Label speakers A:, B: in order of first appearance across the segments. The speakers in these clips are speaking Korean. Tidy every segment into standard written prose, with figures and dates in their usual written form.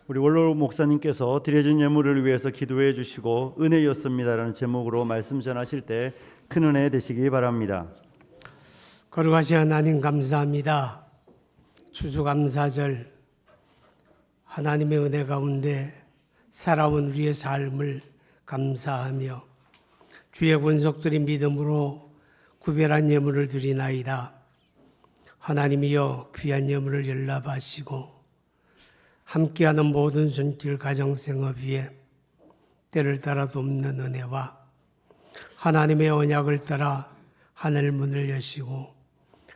A: 우리 원로 목사님께서 드려진 예물을 위해서 기도해 주시고 은혜였습니다라는 제목으로 말씀 전하실 때 큰 은혜 되시기 바랍니다.
B: 거룩하신 하나님 감사합니다. 추수감사절 하나님의 은혜 가운데 살아온 우리의 삶을 감사하며 주의 권속들이 믿음으로 구별한 예물을 드리나이다. 하나님이여 귀한 예물을 연락하시고 함께하는 모든 손길 가정생활 위에 때를 따라 돕는 은혜와 하나님의 언약을 따라 하늘 문을 여시고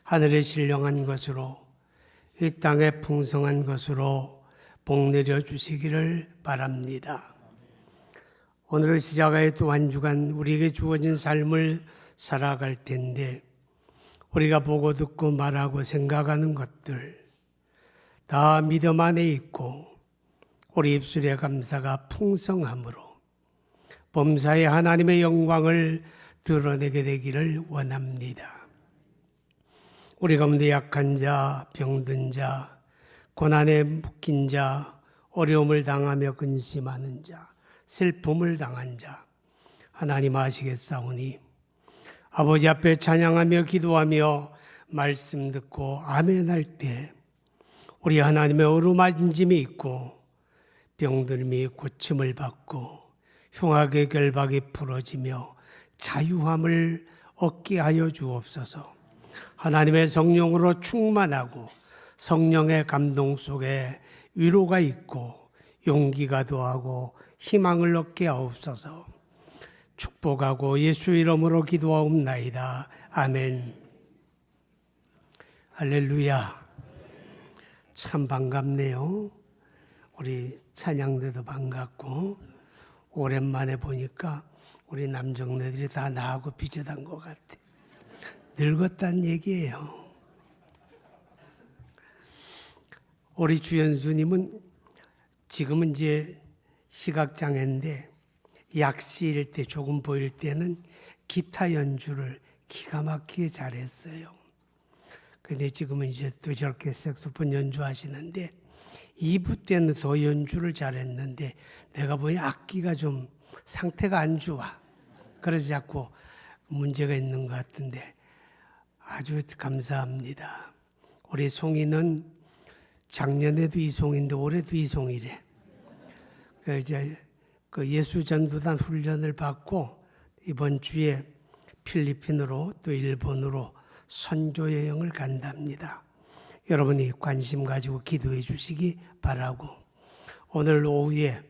B: 하늘에 신령한 것으로 이 땅에 풍성한 것으로 복 내려 주시기를 바랍니다. 오늘을 시작하여 또 한 주간 우리에게 주어진 삶을 살아갈 텐데 우리가 보고 듣고 말하고 생각하는 것들 다 믿음 안에 있고 우리 입술의 감사가 풍성함으로 범사에 하나님의 영광을 드러내게 되기를 원합니다. 우리 가운데 약한 자, 병든 자, 고난에 묶인 자, 어려움을 당하며 근심하는 자, 슬픔을 당한 자 하나님 아시겠사오니 아버지 앞에 찬양하며 기도하며 말씀 듣고 아멘 할 때 우리 하나님의 어루만짐이 있고 병들음이 고침을 받고 흉악의 결박이 풀어지며 자유함을 얻게 하여 주옵소서. 하나님의 성령으로 충만하고 성령의 감동 속에 위로가 있고 용기가 더하고 희망을 얻게 하옵소서. 축복하고 예수 이름으로 기도하옵나이다. 아멘. 할렐루야. 참 반갑네요. 우리 찬양대도 반갑고 오랜만에 보니까 우리 남정네들이 다 나하고 비슷한 것 같아. 늙었다는 얘기예요. 우리 주연수님은 지금은 이제 시각장애인데 약시일 때 조금 보일 때는 기타 연주를 기가 막히게 잘했어요. 근데 지금은 이제 또 저렇게 색소폰 연주하시는데 2부 때는 더 연주를 잘했는데 내가 보니 악기가 좀 상태가 안 좋아. 그래서 자꾸 문제가 있는 것 같은데 아주 감사합니다. 우리 송이는 작년에도 이송인데 올해도 이송이래. 이제 그 예수전도단 훈련을 받고 이번 주에 필리핀으로 또 일본으로 선교 여행을 간답니다. 여러분이 관심 가지고 기도해 주시기 바라고 오늘 오후에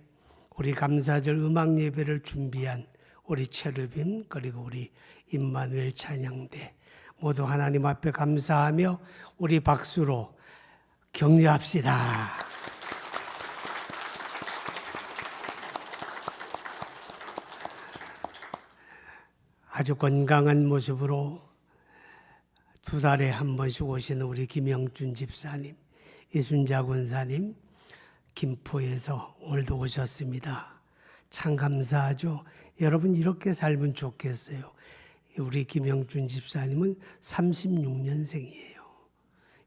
B: 우리 감사절 음악 예배를 준비한 우리 체르빔 그리고 우리 임마누엘 찬양대 모두 하나님 앞에 감사하며 우리 박수로 격려합시다. 아주 건강한 모습으로 2달에 한 번씩 오시는 우리 김영준 집사님, 이순자 권사님, 김포에서 오늘도 오셨습니다. 참 감사하죠. 여러분 이렇게 살면 좋겠어요. 우리 김영준 집사님은 36년생이에요.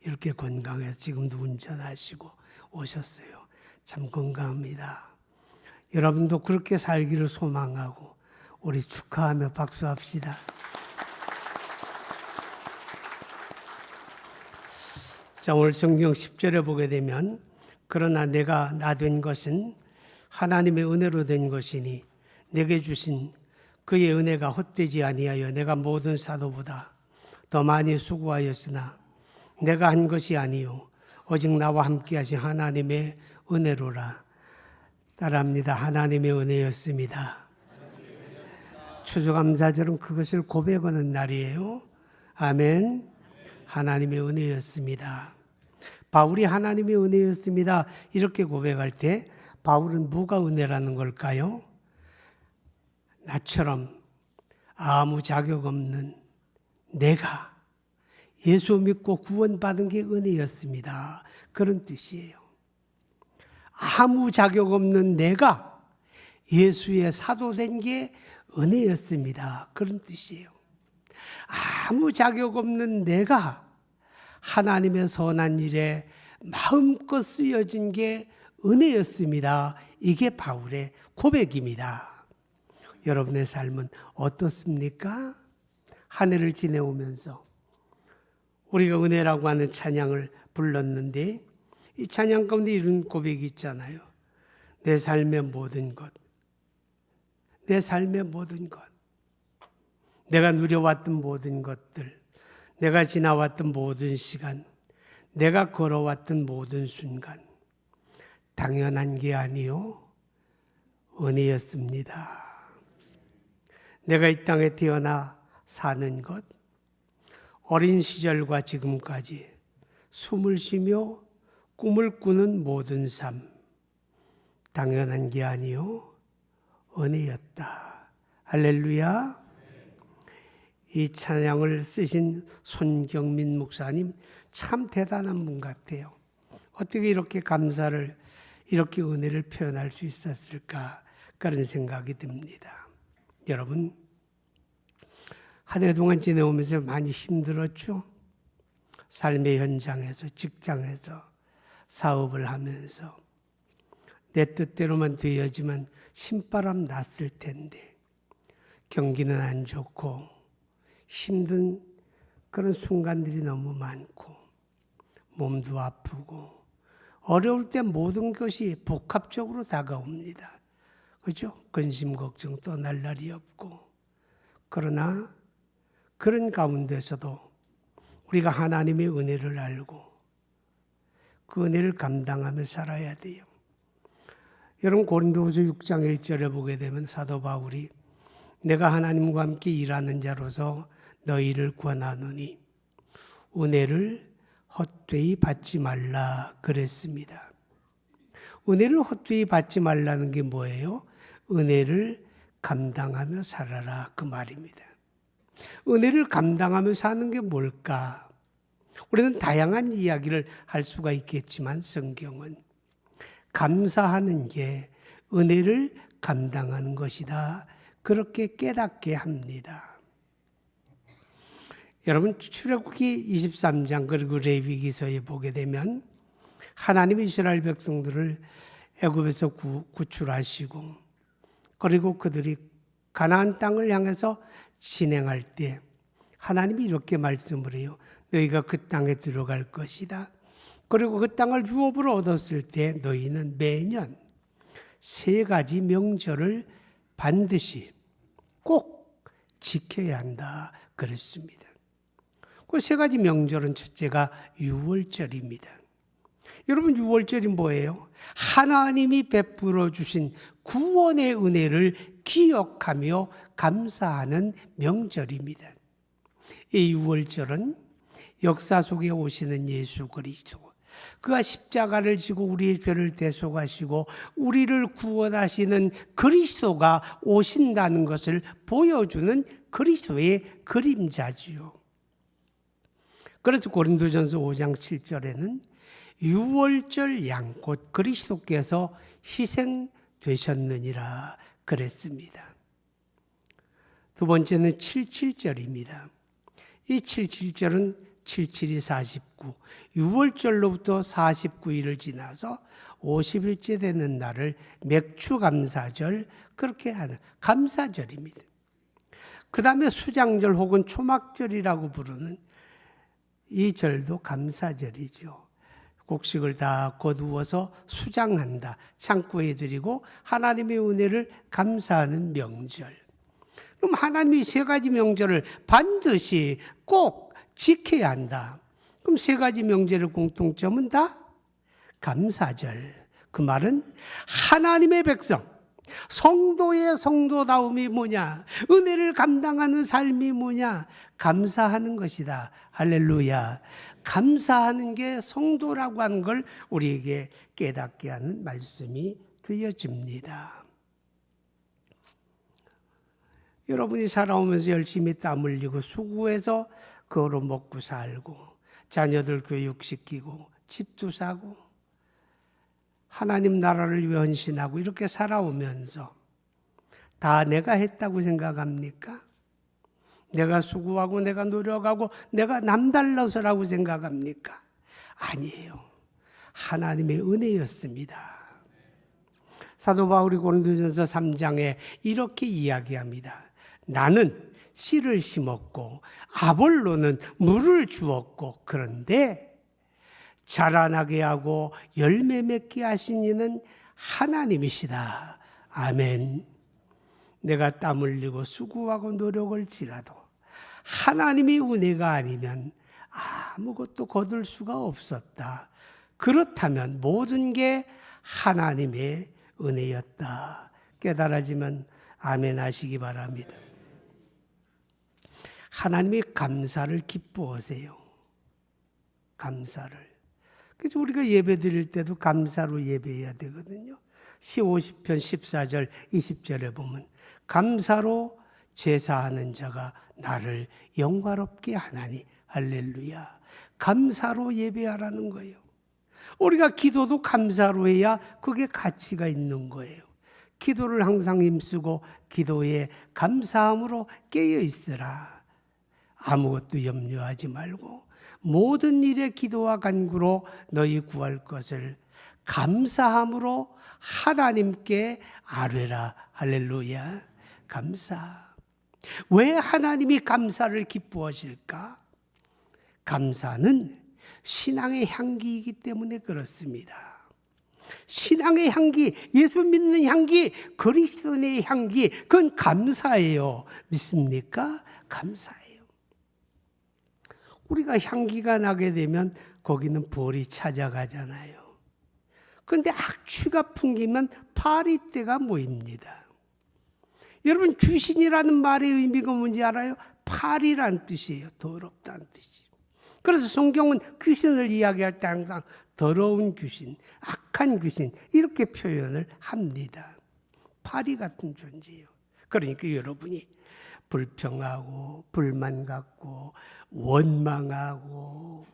B: 이렇게 건강해서 지금도 운전하시고 오셨어요. 참 건강합니다. 여러분도 그렇게 살기를 소망하고 우리 축하하며 박수합시다. 자, 오늘 성경 10절에 보게 되면 그러나 내가 나 된 것은 하나님의 은혜로 된 것이니 내게 주신 그의 은혜가 헛되지 아니하여 내가 모든 사도보다 더 많이 수고하였으나 내가 한 것이 아니요 오직 나와 함께 하신 하나님의 은혜로라. 따라합니다. 하나님의 은혜였습니다. 추수감사절은 그것을 고백하는 날이에요. 아멘. 하나님의 은혜였습니다. 바울이 하나님의 은혜였습니다. 이렇게 고백할 때 바울은 뭐가 은혜라는 걸까요? 나처럼 아무 자격 없는 내가 예수 믿고 구원받은 게 은혜였습니다. 그런 뜻이에요. 아무 자격 없는 내가 예수의 사도된 게 은혜였습니다. 그런 뜻이에요. 아무 자격 없는 내가 하나님의 선한 일에 마음껏 쓰여진 게 은혜였습니다. 이게 바울의 고백입니다. 여러분의 삶은 어떻습니까? 한 해를 지내오면서 우리가 은혜라고 하는 찬양을 불렀는데 이 찬양 가운데 이런 고백이 있잖아요. 내 삶의 모든 것, 내 삶의 모든 것, 내가 누려왔던 모든 것들, 내가 지나왔던 모든 시간, 내가 걸어왔던 모든 순간, 당연한 게 아니요, 은혜였습니다. 내가 이 땅에 태어나 사는 것, 어린 시절과 지금까지 숨을 쉬며 꿈을 꾸는 모든 삶, 당연한 게 아니요, 은혜였다. 할렐루야. 이 찬양을 쓰신 손경민 목사님 참 대단한 분 같아요. 어떻게 이렇게 감사를, 이렇게 은혜를 표현할 수 있었을까 그런 생각이 듭니다. 여러분, 한 해 동안 지내오면서 많이 힘들었죠? 삶의 현장에서, 직장에서, 사업을 하면서 내 뜻대로만 되어지면 신바람 났을 텐데 경기는 안 좋고 힘든 그런 순간들이 너무 많고 몸도 아프고 어려울 때 모든 것이 복합적으로 다가옵니다. 그렇죠? 근심 걱정 떠날 날이 없고 그러나 그런 가운데서도 우리가 하나님의 은혜를 알고 그 은혜를 감당하며 살아야 돼요. 여러분 고린도후서 6장 1절에 보게 되면 사도 바울이 내가 하나님과 함께 일하는 자로서 너희를 권하노니 은혜를 헛되이 받지 말라 그랬습니다. 은혜를 헛되이 받지 말라는 게 뭐예요? 은혜를 감당하며 살아라 그 말입니다. 은혜를 감당하며 사는 게 뭘까? 우리는 다양한 이야기를 할 수가 있겠지만 성경은 감사하는 게 은혜를 감당하는 것이다. 그렇게 깨닫게 합니다. 여러분 출애굽기 23장 그리고 레위기서에 보게 되면 하나님이 이스라엘 백성들을 애굽에서 구출하시고 그리고 그들이 가나안 땅을 향해서 진행할 때 하나님이 이렇게 말씀을 해요. 너희가 그 땅에 들어갈 것이다. 그리고 그 땅을 유업으로 얻었을 때 너희는 매년 3가지 명절을 반드시 꼭 지켜야 한다 그랬습니다. 그 3가지 명절은 첫째가 유월절입니다. 여러분 유월절이 뭐예요? 하나님이 베풀어 주신 구원의 은혜를 기억하며 감사하는 명절입니다. 이 유월절은 역사 속에 오시는 예수 그리스도, 그가 십자가를 지고 우리의 죄를 대속하시고 우리를 구원하시는 그리스도가 오신다는 것을 보여주는 그리스도의 그림자지요. 그래서 고린도전서 5장 7절에는 유월절 양 곧 그리스도께서 희생되셨느니라 그랬습니다. 두 번째는 77절입니다. 이 77절은 77이 49, 6월절로부터 49일을 지나서 50일째 되는 날을 맥추감사절 그렇게 하는 감사절입니다. 그 다음에 수장절 혹은 초막절이라고 부르는 이 절도 감사절이죠. 곡식을 다 거두어서 수장한다. 창고에 드리고 하나님의 은혜를 감사하는 명절. 그럼 하나님이 3가지 명절을 반드시 꼭 지켜야 한다. 그럼 3가지 명절의 공통점은 다 감사절. 그 말은 하나님의 백성, 성도의 성도다움이 뭐냐? 은혜를 감당하는 삶이 뭐냐? 감사하는 것이다. 할렐루야. 감사하는 게 성도라고 하는 걸 우리에게 깨닫게 하는 말씀이 되어집니다. 여러분이 살아오면서 열심히 땀 흘리고 수고해서 그거로 먹고 살고 자녀들 교육시키고 집도 사고 하나님 나라를 위해 헌신하고 이렇게 살아오면서 다 내가 했다고 생각합니까? 내가 수고하고 내가 노력하고 내가 남달라서라고 생각합니까? 아니에요. 하나님의 은혜였습니다. 사도 바울이 고린도전서 3장에 이렇게 이야기합니다. 나는 씨를 심었고 아볼로는 물을 주었고 그런데 자라나게 하고 열매 맺게 하신 이는 하나님이시다. 아멘. 내가 땀 흘리고 수고하고 노력을 지라도 하나님의 은혜가 아니면 아무것도 거둘 수가 없었다. 그렇다면 모든 게 하나님의 은혜였다. 깨달아지면 아멘 하시기 바랍니다. 하나님의 감사를 기뻐하세요. 감사를. 그래서 우리가 예배 드릴 때도 감사로 예배해야 되거든요. 시 50편 14절 20절에 보면 감사로 제사하는 자가 나를 영화롭게 하나니 할렐루야. 감사로 예배하라는 거예요. 우리가 기도도 감사로 해야 그게 가치가 있는 거예요. 기도를 항상 힘쓰고 기도에 감사함으로 깨어 있으라. 아무것도 염려하지 말고 모든 일에 기도와 간구로 너희 구할 것을 감사함으로 하나님께 아뢰라. 할렐루야. 감사. 왜 하나님이 감사를 기뻐하실까? 감사는 신앙의 향기이기 때문에 그렇습니다. 신앙의 향기, 예수 믿는 향기, 그리스도인의 향기, 그건 감사예요. 믿습니까? 감사예요. 우리가 향기가 나게 되면 거기는 벌이 찾아가잖아요. 그런데 악취가 풍기면 파리떼가 모입니다. 여러분, 귀신이라는 말의 의미가 뭔지 알아요? 파리란 뜻이에요. 더럽다는 뜻이에요. 그래서 성경은 귀신을 이야기할 때 항상 더러운 귀신, 악한 귀신 이렇게 표현을 합니다. 파리 같은 존재예요. 그러니까 여러분이 불평하고 불만 갖고 원망하고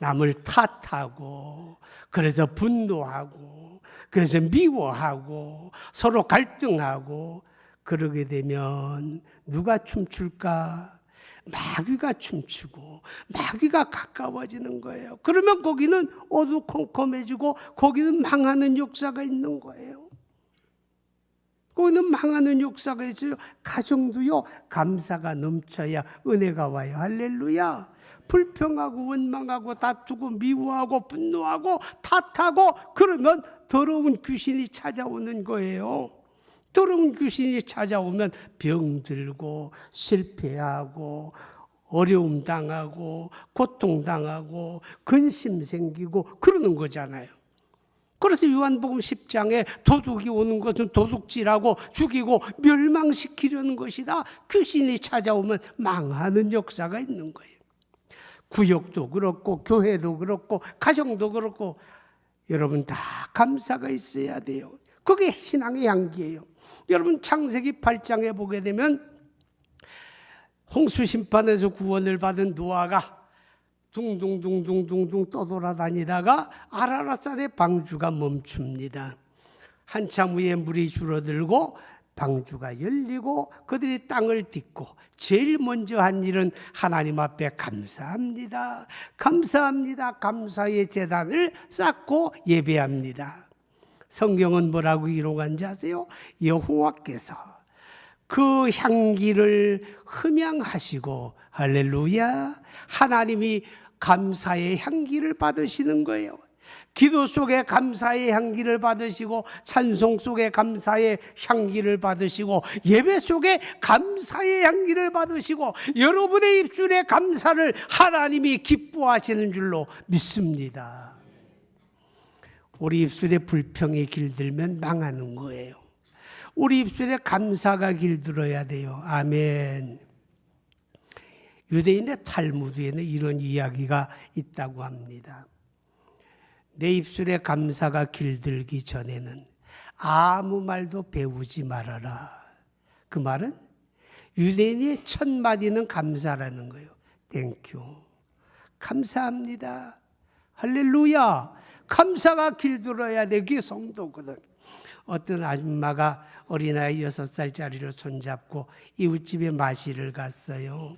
B: 남을 탓하고 그래서 분노하고 그래서 미워하고 서로 갈등하고 그러게 되면 누가 춤출까? 마귀가 춤추고 마귀가 가까워지는 거예요. 그러면 거기는 어두컴컴해지고 거기는 망하는 역사가 있는 거예요. 거기는 망하는 역사가 있어요. 가정도요, 감사가 넘쳐야 은혜가 와요. 할렐루야. 불평하고 원망하고 다투고 미워하고 분노하고 탓하고 그러면 더러운 귀신이 찾아오는 거예요. 더러운 귀신이 찾아오면 병들고 실패하고 어려움 당하고 고통 당하고 근심 생기고 그러는 거잖아요. 그래서 요한복음 10장에 도둑이 오는 것은 도둑질하고 죽이고 멸망시키려는 것이다. 귀신이 찾아오면 망하는 역사가 있는 거예요. 구역도 그렇고 교회도 그렇고 가정도 그렇고 여러분 다 감사가 있어야 돼요. 그게 신앙의 향기예요. 여러분 창세기 8장에 보게 되면 홍수 심판에서 구원을 받은 노아가 둥둥둥둥둥둥 떠돌아다니다가 아라랏산의 방주가 멈춥니다. 한참 후에 물이 줄어들고 방주가 열리고 그들이 땅을 딛고 제일 먼저 한 일은 하나님 앞에 감사합니다. 감사합니다. 감사의 제단을 쌓고 예배합니다. 성경은 뭐라고 기록한지 아세요? 여호와께서 그 향기를 흠양하시고 할렐루야. 하나님이 감사의 향기를 받으시는 거예요. 기도 속에 감사의 향기를 받으시고 찬송 속에 감사의 향기를 받으시고 예배 속에 감사의 향기를 받으시고 여러분의 입술에 감사를 하나님이 기뻐하시는 줄로 믿습니다. 우리 입술에 불평이 길들면 망하는 거예요. 우리 입술에 감사가 길들어야 돼요. 아멘. 유대인의 탈무드에는 이런 이야기가 있다고 합니다. 내 입술에 감사가 길들기 전에는 아무 말도 배우지 말아라. 그 말은 유대인의 첫 마디는 감사라는 거예요. 땡큐. 감사합니다. 할렐루야. 감사가 길들어야 돼. 그게 성도거든. 어떤 아줌마가 어린아이 6살짜리를 손잡고 이웃집에 마시를 갔어요.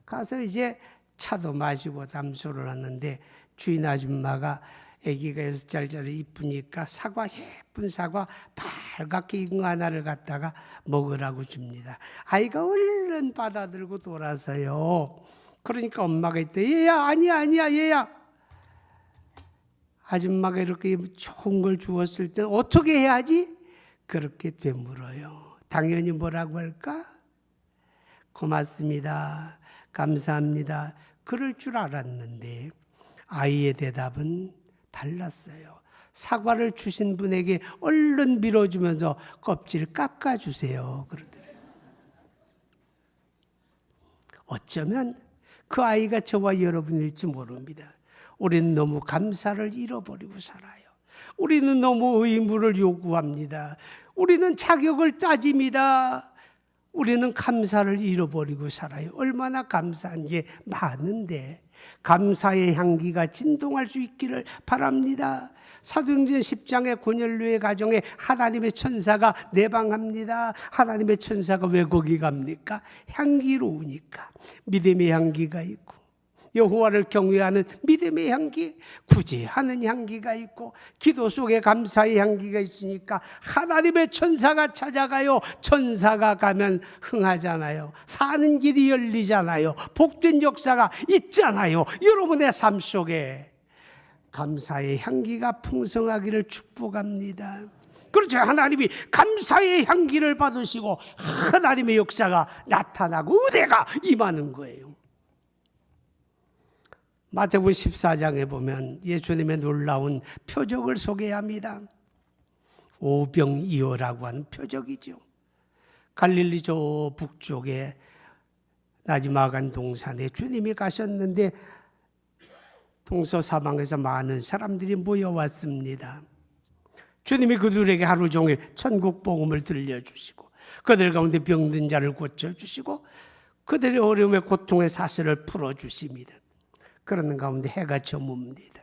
B: 가서 이제 차도 마시고 담소를 하는데 주인 아줌마가 아기가 6살짜리 이쁘니까 사과, 예쁜 사과 빨갛게 익은 거 하나를 갖다가 먹으라고 줍니다. 아이가 얼른 받아들고 돌아서요. 그러니까 엄마가 있대. 얘야, 아니야 얘야. 아줌마가 이렇게 좋은 걸 주었을 때 어떻게 해야지? 그렇게 되물어요. 당연히 뭐라고 할까? 고맙습니다. 감사합니다. 그럴 줄 알았는데 아이의 대답은 달랐어요. 사과를 주신 분에게 얼른 밀어주면서 껍질 깎아주세요. 그러더래요. 어쩌면 그 아이가 저와 여러분일지 모릅니다. 우리는 너무 감사를 잃어버리고 살아요. 우리는 너무 의무를 요구합니다. 우리는 자격을 따집니다. 우리는 감사를 잃어버리고 살아요. 얼마나 감사한 게 많은데 감사의 향기가 진동할 수 있기를 바랍니다. 사도행전 10장의 고넬료의 가정에 하나님의 천사가 내방합니다. 하나님의 천사가 왜 거기 갑니까? 향기로우니까. 믿음의 향기가 있고 여호와를 경외하는 믿음의 향기, 구제하는 향기가 있고 기도 속에 감사의 향기가 있으니까 하나님의 천사가 찾아가요. 천사가 가면 흥하잖아요. 사는 길이 열리잖아요. 복된 역사가 있잖아요. 여러분의 삶 속에 감사의 향기가 풍성하기를 축복합니다. 그렇죠. 하나님이 감사의 향기를 받으시고 하나님의 역사가 나타나고 은혜가 임하는 거예요. 마태복음 14장에 보면 예수님의 놀라운 표적을 소개합니다. 오병이어라고 하는 표적이죠. 갈릴리 저 북쪽에 나지마간 동산에 주님이 가셨는데 동서사방에서 많은 사람들이 모여왔습니다. 주님이 그들에게 하루 종일 천국 복음을 들려주시고 그들 가운데 병든 자를 고쳐주시고 그들의 어려움의 고통의 사슬을 풀어주십니다. 그러는 가운데 해가 저뭅니다.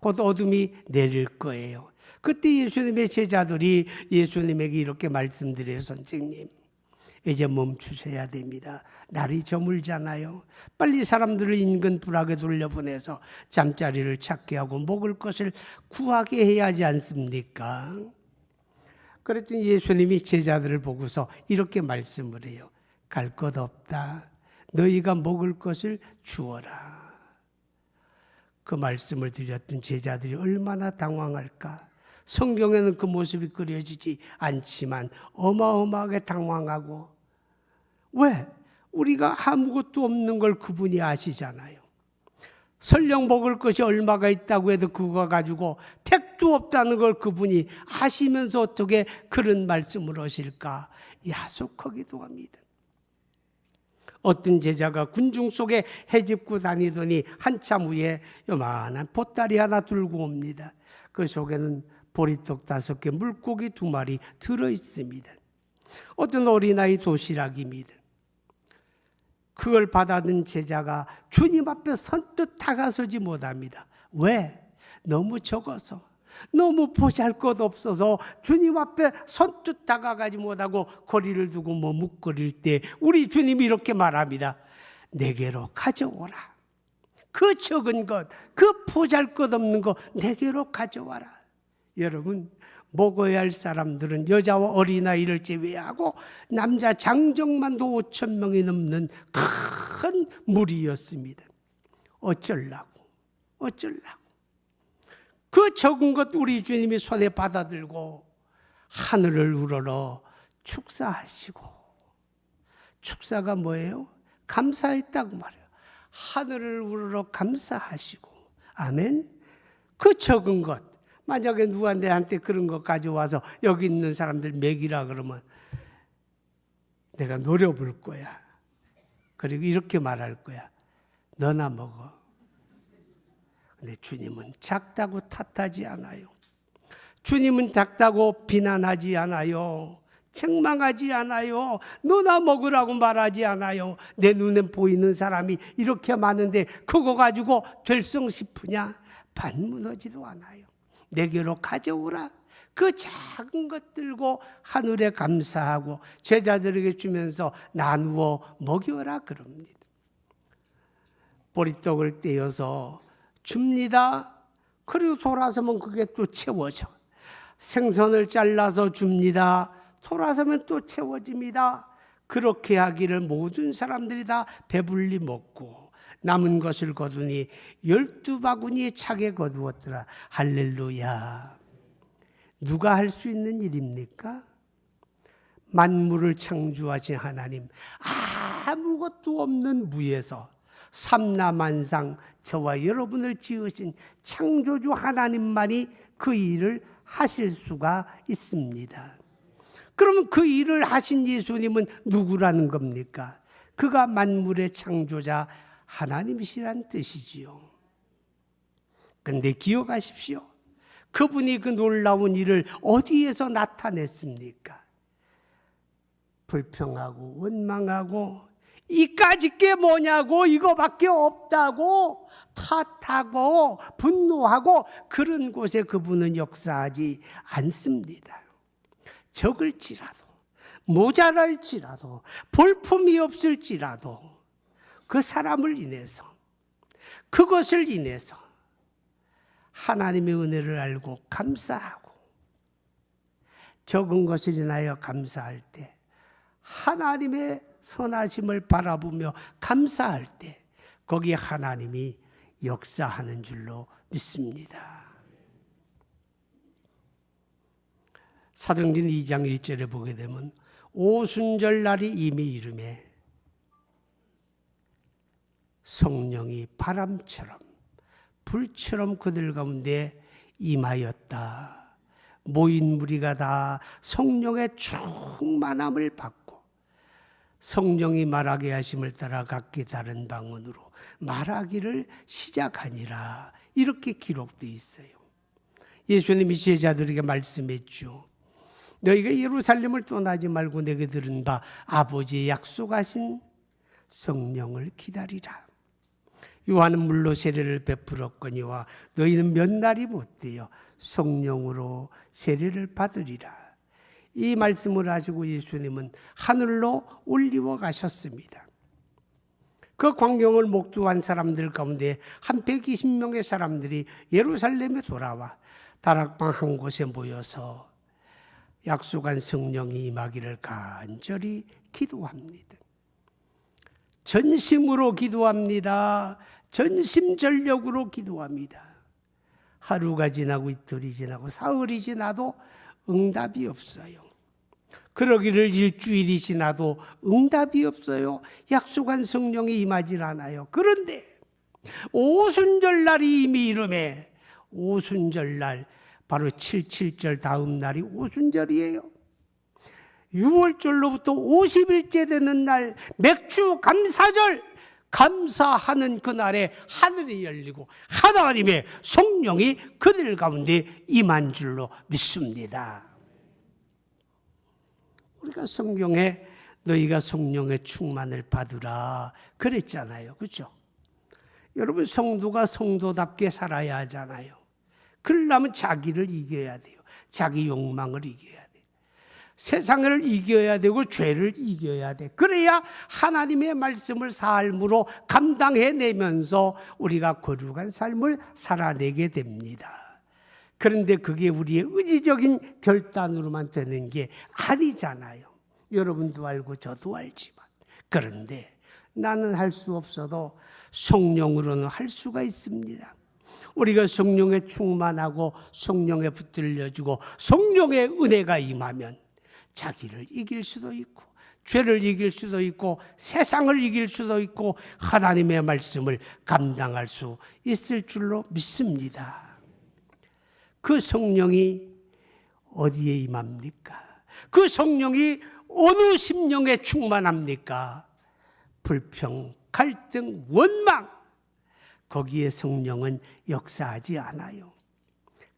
B: 곧 어둠이 내릴 거예요. 그때 예수님의 제자들이 예수님에게 이렇게 말씀드려요. 선생님, 이제 멈추셔야 됩니다. 날이 저물잖아요. 빨리 사람들을 인근 불악에 돌려보내서 잠자리를 찾게 하고 먹을 것을 구하게 해야 하지 않습니까? 그랬더니 예수님이 제자들을 보고서 이렇게 말씀을 해요. 갈 것 없다. 너희가 먹을 것을 주어라. 그 말씀을 드렸던 제자들이 얼마나 당황할까. 성경에는 그 모습이 그려지지 않지만 어마어마하게 당황하고, 왜? 우리가 아무것도 없는 걸 그분이 아시잖아요. 설령 먹을 것이 얼마가 있다고 해도 그거 가지고 택도 없다는 걸 그분이 아시면서 어떻게 그런 말씀을 하실까 야속하기도 합니다. 어떤 제자가 군중 속에 헤집고 다니더니 한참 후에 요만한 보따리 하나 들고 옵니다. 그 속에는 보리떡 5개, 물고기 2마리 들어있습니다. 어떤 어린아이 도시락입니다. 그걸 받아든 제자가 주님 앞에 선뜻 다가서지 못합니다. 왜? 너무 적어서, 너무 보잘것없어서 주님 앞에 선뜻 다가가지 못하고 거리를 두고 머뭇거릴 때 우리 주님이 이렇게 말합니다. 내게로 가져오라. 그 적은 것, 그 보잘것없는 거 내게로 가져와라. 여러분, 먹어야 할 사람들은 여자와 어린아이를 제외하고 남자 장정만도 5,000명이 넘는 큰 무리였습니다. 어쩌려고. 그 적은 것 우리 주님이 손에 받아들고 하늘을 우러러 축사하시고, 축사가 뭐예요? 감사했다고 말해요. 하늘을 우러러 감사하시고, 아멘. 그 적은 것, 만약에 누가 내한테 그런 것 가져와서 여기 있는 사람들 먹이라 그러면 내가 노려볼 거야. 그리고 이렇게 말할 거야. 너나 먹어. 근데 주님은 작다고 탓하지 않아요. 주님은 작다고 비난하지 않아요. 책망하지 않아요. 너나 먹으라고 말하지 않아요. 내 눈에 보이는 사람이 이렇게 많은데 그거 가지고 될성 싶으냐? 반문하지도 않아요. 내게로 가져오라. 그 작은 것 들고 하늘에 감사하고 제자들에게 주면서 나누어 먹여라 그럽니다. 보리떡을 떼어서 줍니다. 그리고 돌아서면 그게 또 채워져. 생선을 잘라서 줍니다. 돌아서면 또 채워집니다. 그렇게 하기를 모든 사람들이 다 배불리 먹고 남은 것을 거두니 12바구니에 차게 거두었더라. 할렐루야. 누가 할 수 있는 일입니까? 만물을 창조하신 하나님, 아무것도 없는 무에서 삼라만상 저와 여러분을 지으신 창조주 하나님만이 그 일을 하실 수가 있습니다. 그러면 그 일을 하신 예수님은 누구라는 겁니까? 그가 만물의 창조자 하나님이시란 뜻이지요. 그런데 기억하십시오. 그분이 그 놀라운 일을 어디에서 나타냈습니까? 불평하고 원망하고 이까짓 게 뭐냐고, 이거밖에 없다고 탓하고 분노하고 그런 곳에 그분은 역사하지 않습니다. 적을지라도 모자랄지라도 볼품이 없을지라도 그 사람을 인해서, 그것을 인해서 하나님의 은혜를 알고 감사하고, 적은 것을 인하여 감사할 때, 하나님의 선하심을 바라보며 감사할 때 거기에 하나님이 역사하는 줄로 믿습니다. 사도행전 2장 1절에 보게 되면 오순절날이 이미 이르매 성령이 바람처럼 불처럼 그들 가운데 임하였다. 모인 무리가 다 성령의 충만함을 받고 성령이 말하게 하심을 따라 각기 다른 방언으로 말하기를 시작하니라. 이렇게 기록되어 있어요. 예수님이 제자들에게 말씀했죠. 너희가 예루살렘을 떠나지 말고 내게 들은 바 아버지의 약속하신 성령을 기다리라. 요한은 물로 세례를 베풀었거니와 너희는 몇 날이 못되어 성령으로 세례를 받으리라. 이 말씀을 하시고 예수님은 하늘로 올리워 가셨습니다. 그 광경을 목도한 사람들 가운데 한 120명의 사람들이 예루살렘에 돌아와 다락방 한 곳에 모여서 약속한 성령이 임하기를 간절히 기도합니다. 전심으로 기도합니다. 전심전력으로 기도합니다. 하루가 지나고 이틀이 지나고 사흘이 지나도 응답이 없어요. 그러기를 일주일이 지나도 응답이 없어요. 약속한 성령이 임하질 않아요. 그런데 오순절날이 이미 이름에, 오순절날 바로 77절 다음 날이 오순절이에요. 6월절로부터 50일째 되는 날 맥주 감사절, 감사하는 그날에 하늘이 열리고 하나님의 성령이 그들 가운데 임한 줄로 믿습니다. 우리가 성경에 너희가 성령의 충만을 받으라 그랬잖아요. 그렇죠? 여러분, 성도가 성도답게 살아야 하잖아요. 그러려면 자기를 이겨야 돼요. 자기 욕망을 이겨야 돼요. 세상을 이겨야 되고 죄를 이겨야 돼. 그래야 하나님의 말씀을 삶으로 감당해내면서 우리가 거룩한 삶을 살아내게 됩니다. 그런데 그게 우리의 의지적인 결단으로만 되는 게 아니잖아요. 여러분도 알고 저도 알지만. 그런데 나는 할 수 없어도 성령으로는 할 수가 있습니다. 우리가 성령에 충만하고 성령에 붙들려주고 성령의 은혜가 임하면 자기를 이길 수도 있고 죄를 이길 수도 있고 세상을 이길 수도 있고 하나님의 말씀을 감당할 수 있을 줄로 믿습니다. 그 성령이 어디에 임합니까? 그 성령이 어느 심령에 충만합니까? 불평, 갈등, 원망, 거기에 성령은 역사하지 않아요.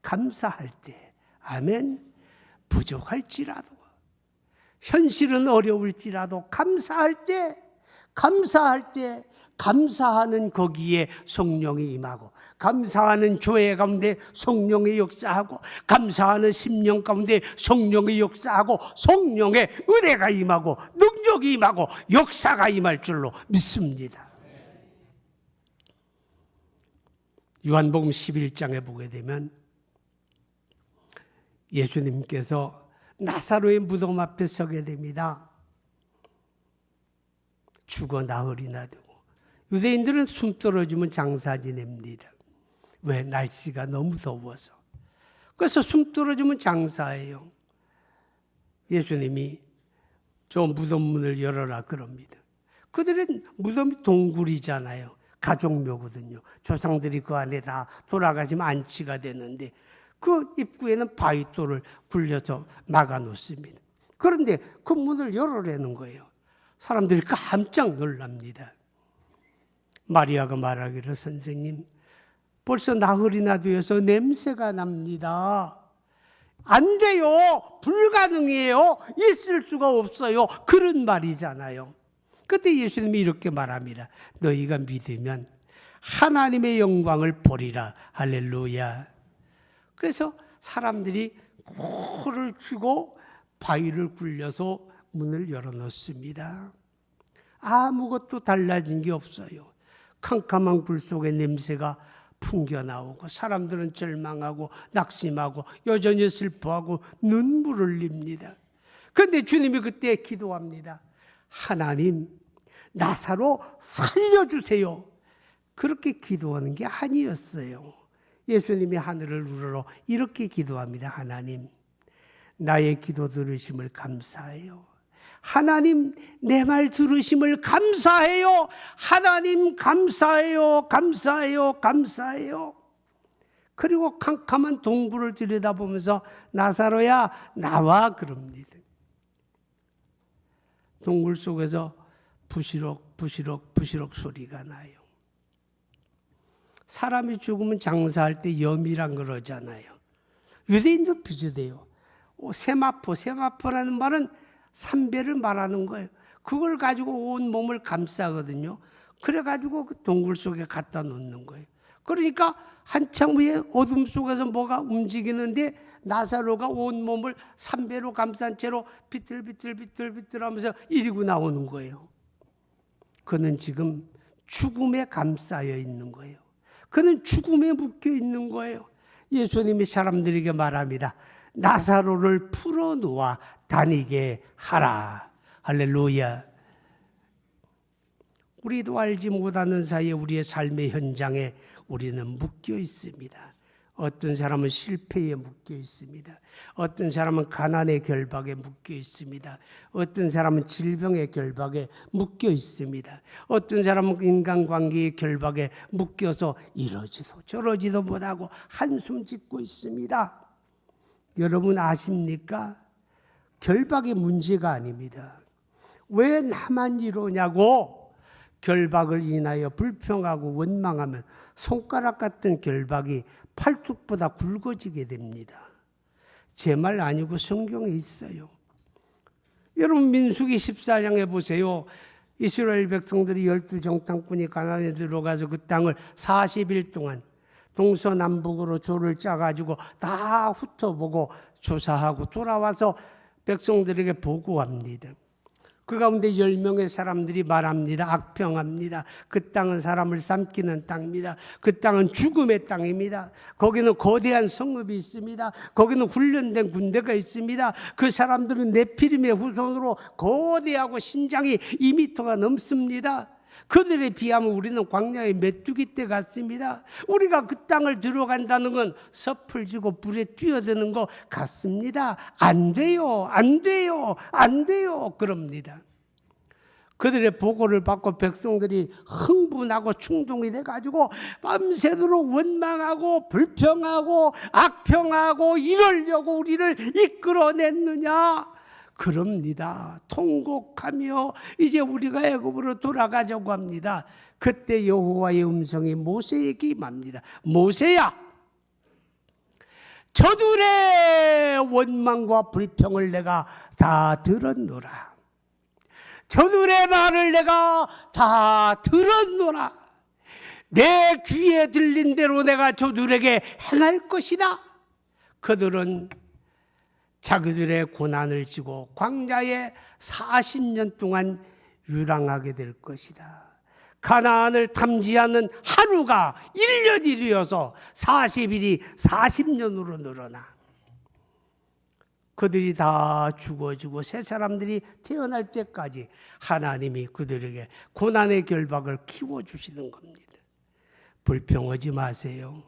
B: 감사할 때, 아멘, 부족할지라도, 현실은 어려울지라도 감사할 때, 감사하는 거기에 성령이 임하고, 감사하는 교회 가운데 성령의 역사하고, 감사하는 심령 가운데 성령의 역사하고, 성령의 은혜가 임하고, 능력이 임하고, 역사가 임할 줄로 믿습니다. 요한복음 11장에 보게 되면 예수님께서 나사로의 무덤 앞에 서게 됩니다. 죽어 나흘이나 되고 유대인들은 숨 떨어지면 장사 지냅니다. 왜? 날씨가 너무 더워서. 그래서 숨 떨어지면 장사예요. 예수님이 저 무덤 문을 열어라 그럽니다. 그들은 무덤이 동굴이잖아요. 가족묘거든요. 조상들이 그 안에 다 돌아가시면 안치가 되는데 그 입구에는 바위돌을 굴려서 막아놓습니다. 그런데 그 문을 열어라는 거예요. 사람들이 깜짝 놀랍니다. 마리아가 말하기를 선생님 벌써 나흘이나 되어서 냄새가 납니다. 안 돼요. 불가능해요. 있을 수가 없어요. 그런 말이잖아요. 그때 예수님이 이렇게 말합니다. 너희가 믿으면 하나님의 영광을 보리라. 할렐루야. 그래서 사람들이 코를 쥐고 바위를 굴려서 문을 열어놓습니다. 아무것도 달라진 게 없어요. 캄캄한 불 속에 냄새가 풍겨나오고 사람들은 절망하고 낙심하고 여전히 슬퍼하고 눈물을 흘립니다. 그런데 주님이 그때 기도합니다. 하나님, 나사로 살려주세요. 그렇게 기도하는 게 아니었어요. 예수님이 하늘을 우러러 이렇게 기도합니다. 하나님, 나의 기도 들으심을 감사해요. 하나님, 내 말 들으심을 감사해요. 하나님, 감사해요. 감사해요. 감사해요. 그리고 캄캄한 동굴을 들여다보면서 나사로야, 나와 그럽니다. 동굴 속에서 부시럭 부시럭 부시럭 소리가 나요. 사람이 죽으면 장사할 때 염이란 그러잖아요. 유대인도 비슷해요. 세마포라는 말은 삼배를 말하는 거예요. 그걸 가지고 온 몸을 감싸거든요. 그래가지고 그 동굴 속에 갖다 놓는 거예요. 그러니까 한참 후에 어둠 속에서 뭐가 움직이는데 나사로가 온 몸을 삼배로 감싼 채로 비틀비틀 하면서 이리고 나오는 거예요. 그는 지금 죽음에 감싸여 있는 거예요. 그는 죽음에 묶여 있는 거예요. 예수님이 사람들에게 말합니다. 나사로를 풀어놓아 다니게 하라. 할렐루야. 우리도 알지 못하는 사이에 우리의 삶의 현장에 우리는 묶여 있습니다. 어떤 사람은 실패에 묶여 있습니다. 어떤 사람은 가난의 결박에 묶여 있습니다. 어떤 사람은 질병의 결박에 묶여 있습니다. 어떤 사람은 인간관계의 결박에 묶여서 이러지도 저러지도 못하고 한숨 짓고 있습니다. 여러분 아십니까? 결박의 문제가 아닙니다. 왜 나만 이러냐고 결박을 인하여 불평하고 원망하면 손가락 같은 결박이 팔뚝보다 굵어지게 됩니다. 제 말 아니고 성경에 있어요. 여러분 민수기 14장에 보세요. 이스라엘 백성들이 12정탐꾼이 가나안에 들어가서 그 땅을 40일 동안 동서남북으로 조를 짜가지고 다 훑어보고 조사하고 돌아와서 백성들에게 보고합니다. 그 가운데 10명의 사람들이 말합니다. 악평합니다. 그 땅은 사람을 삼키는 땅입니다. 그 땅은 죽음의 땅입니다. 거기는 거대한 성읍이 있습니다. 거기는 훈련된 군대가 있습니다. 그 사람들은 네피림의 후손으로 거대하고 신장이 2미터가 넘습니다. 그들에 비하면 우리는 광야의 메뚜기 떼 같습니다. 우리가 그 땅을 들어간다는 건 섭을 지고 불에 뛰어드는 것 같습니다. 안 돼요. 안 돼요. 안 돼요. 그럽니다. 그들의 보고를 받고 백성들이 흥분하고 충동이 돼가지고 밤새도록 원망하고 불평하고 악평하고 이러려고 우리를 이끌어냈느냐? 그럽니다. 통곡하며 이제 우리가 애굽으로 돌아가자고 합니다. 그때 여호와의 음성이 모세에게 임합니다. 모세야, 저들의 원망과 불평을 내가 다 들었노라. 저들의 말을 내가 다 들었노라. 내 귀에 들린 대로 내가 저들에게 행할 것이다. 그들은 자기들의 고난을 지고 광야에 40년 동안 유랑하게 될 것이다. 가나안을 탐지하는 하루가 1년이 되어서 40일이 40년으로 늘어나 그들이 다 죽어지고 새 사람들이 태어날 때까지 하나님이 그들에게 고난의 결박을 키워주시는 겁니다. 불평하지 마세요.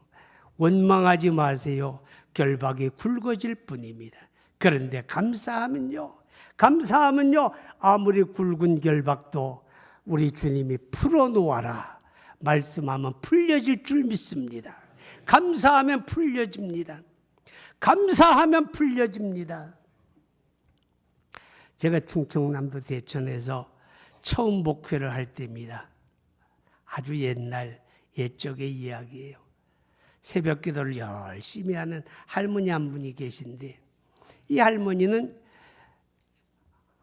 B: 원망하지 마세요. 결박이 굵어질 뿐입니다. 그런데 감사하면요. 아무리 굵은 결박도 우리 주님이 풀어놓아라 말씀하면 풀려질 줄 믿습니다. 감사하면 풀려집니다. 감사하면 풀려집니다. 제가 충청남도 대천에서 처음 목회를 할 때입니다. 아주 옛적의 이야기예요. 새벽 기도를 열심히 하는 할머니 한 분이 계신데 이 할머니는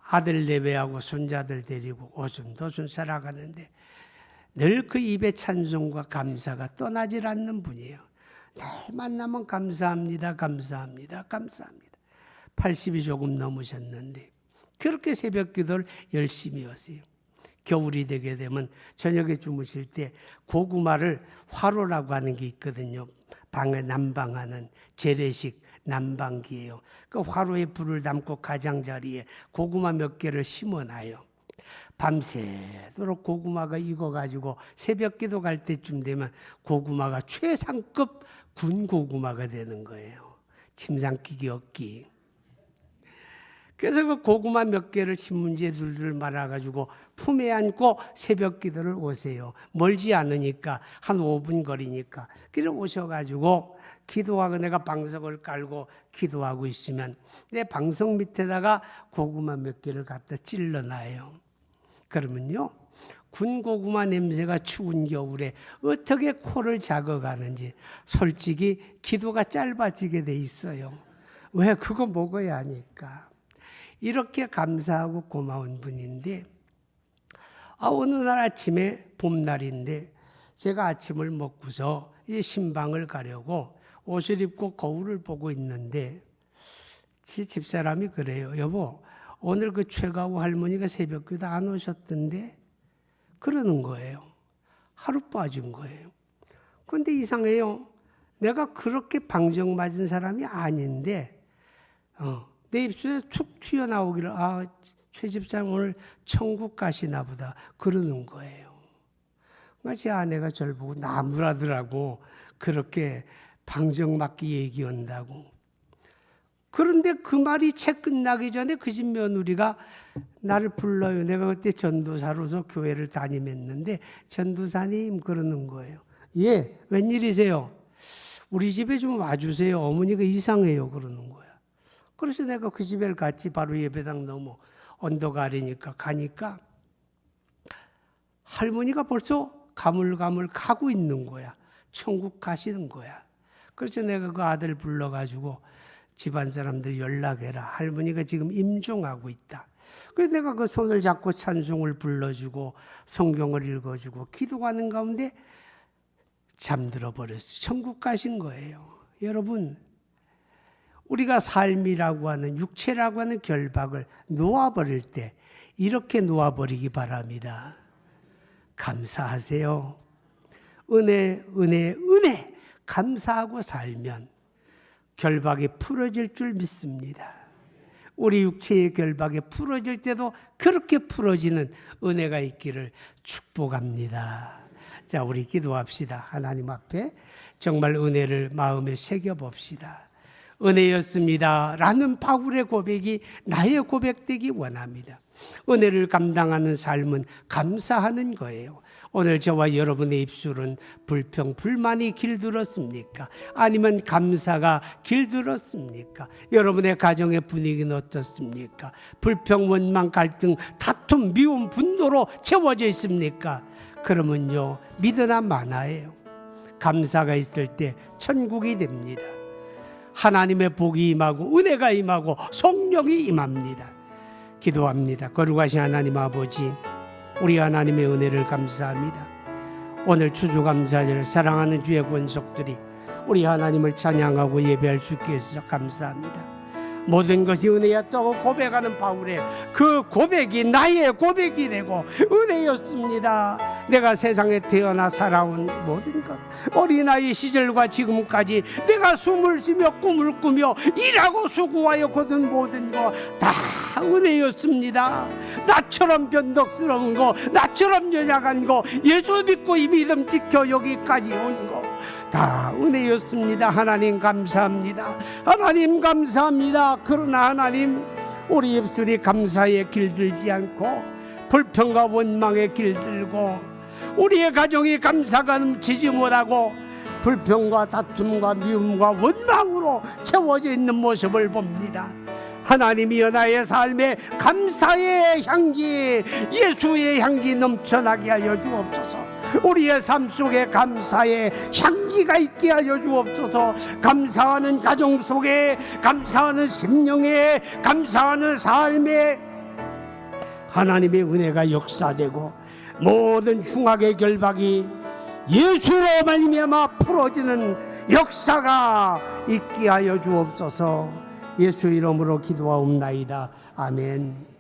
B: 아들 내외하고 손자들 데리고 오순도순 살아가는데 늘 그 입에 찬송과 감사가 떠나질 않는 분이에요. 늘 만나면 감사합니다. 80이 조금 넘으셨는데 그렇게 새벽 기도를 열심히 하세요. 겨울이 되게 되면 저녁에 주무실 때 고구마를 화로라고 하는 게 있거든요. 방에 난방하는 재래식 난방기예요. 그 화로에 불을 담고 가장자리에 고구마 몇 개를 심어놔요. 밤새도록 고구마가 익어가지고 새벽 기도 갈 때쯤 되면 고구마가 최상급 군 고구마가 되는 거예요. 침상기기 없기. 그래서 그 고구마 몇 개를 신문지에 둘둘 말아가지고 품에 안고 새벽 기도를 오세요. 멀지 않으니까 한 5분 거리니까. 그래 오셔가지고 기도하고 내가 방석을 깔고 기도하고 있으면 내 방석 밑에다가 고구마 몇 개를 갖다 찔러놔요. 그러면요. 군 고구마 냄새가 추운 겨울에 어떻게 코를 작아가는지 솔직히 기도가 짧아지게 돼 있어요. 왜? 그거 먹어야 하니까. 이렇게 감사하고 고마운 분인데 어느 날 아침에 봄날인데 제가 아침을 먹고서 이 신방을 가려고 옷을 입고 거울을 보고 있는데 제 집사람이 그래요. 여보, 오늘 그 최가우 할머니가 새벽기도 안 오셨던데? 그러는 거예요. 하루 빠진 거예요. 그런데 이상해요. 내가 그렇게 방정 맞은 사람이 아닌데 내 입술에 툭 튀어나오기를 최 집사님 오늘 천국 가시나 보다 그러는 거예요. 제 아내가 저를 보고 나무라더라고. 그렇게 방정 맞게 얘기한다고. 그런데 그 말이 채 끝나기 전에 그 집 며느리가 나를 불러요. 내가 그때 전도사로서 교회를 다니면는데 전도사님 그러는 거예요. 예, 웬일이세요? 우리 집에 좀 와주세요. 어머니가 이상해요. 그러는 거야. 그래서 내가 그 집에 같이 바로 예배당 넘어 언덕 아래니까 가니까 할머니가 벌써 가물가물 가고 있는 거야. 천국 가시는 거야. 그래서 내가 그 아들 불러가지고 집안 사람들 연락해라. 할머니가 지금 임종하고 있다. 그래서 내가 그 손을 잡고 찬송을 불러주고 성경을 읽어주고 기도하는 가운데 잠들어 버렸어요. 천국 가신 거예요. 여러분, 우리가 삶이라고 하는 육체라고 하는 결박을 놓아버릴 때 이렇게 놓아버리기 바랍니다. 감사하세요. 은혜 감사하고 살면 결박이 풀어질 줄 믿습니다. 우리 육체의 결박이 풀어질 때도 그렇게 풀어지는 은혜가 있기를 축복합니다. 자, 우리 기도합시다. 하나님 앞에 정말 은혜를 마음에 새겨봅시다. 은혜였습니다 라는 바울의 고백이 나의 고백되기 원합니다. 은혜를 감당하는 삶은 감사하는 거예요. 오늘 저와 여러분의 입술은 불평, 불만이 길들었습니까? 아니면 감사가 길들었습니까? 여러분의 가정의 분위기는 어떻습니까? 불평, 원망, 갈등, 다툼, 미움, 분노로 채워져 있습니까? 그러면요, 믿으나 마나예요. 감사가 있을 때 천국이 됩니다. 하나님의 복이 임하고 은혜가 임하고 성령이 임합니다. 기도합니다. 거룩하신 하나님 아버지, 우리 하나님의 은혜를 감사합니다. 오늘 추수감사절 사랑하는 주의 권속들이 우리 하나님을 찬양하고 예배할 수 있게 해서 감사합니다. 모든 것이 은혜였다고 고백하는 바울의 그 고백이 나의 고백이 되고 은혜였습니다. 내가 세상에 태어나 살아온 모든 것, 어린아이 시절과 지금까지 내가 숨을 쉬며 꿈을 꾸며 일하고 수고하여 거둔 모든 것 다 은혜였습니다. 나처럼 변덕스러운 거, 나처럼 연약한 거, 예수 믿고 이 믿음 지켜 여기까지 온 거 다 은혜였습니다. 하나님 감사합니다. 하나님 감사합니다. 그러나 하나님, 우리 입술이 감사에 길들지 않고 불평과 원망에 길들고 우리의 가정이 감사가 넘치지 못하고 불평과 다툼과 미움과 원망으로 채워져 있는 모습을 봅니다. 하나님이여, 나의 삶에 감사의 향기, 예수의 향기 넘쳐나게 하여 주옵소서. 우리의 삶 속에 감사의 향기가 있게 하여 주옵소서. 감사하는 가정 속에, 감사하는 심령에, 감사하는 삶에 하나님의 은혜가 역사되고 모든 흉악의 결박이 예수로 말미암아 풀어지는 역사가 있게 하여 주옵소서. 예수 이름으로 기도하옵나이다. 아멘.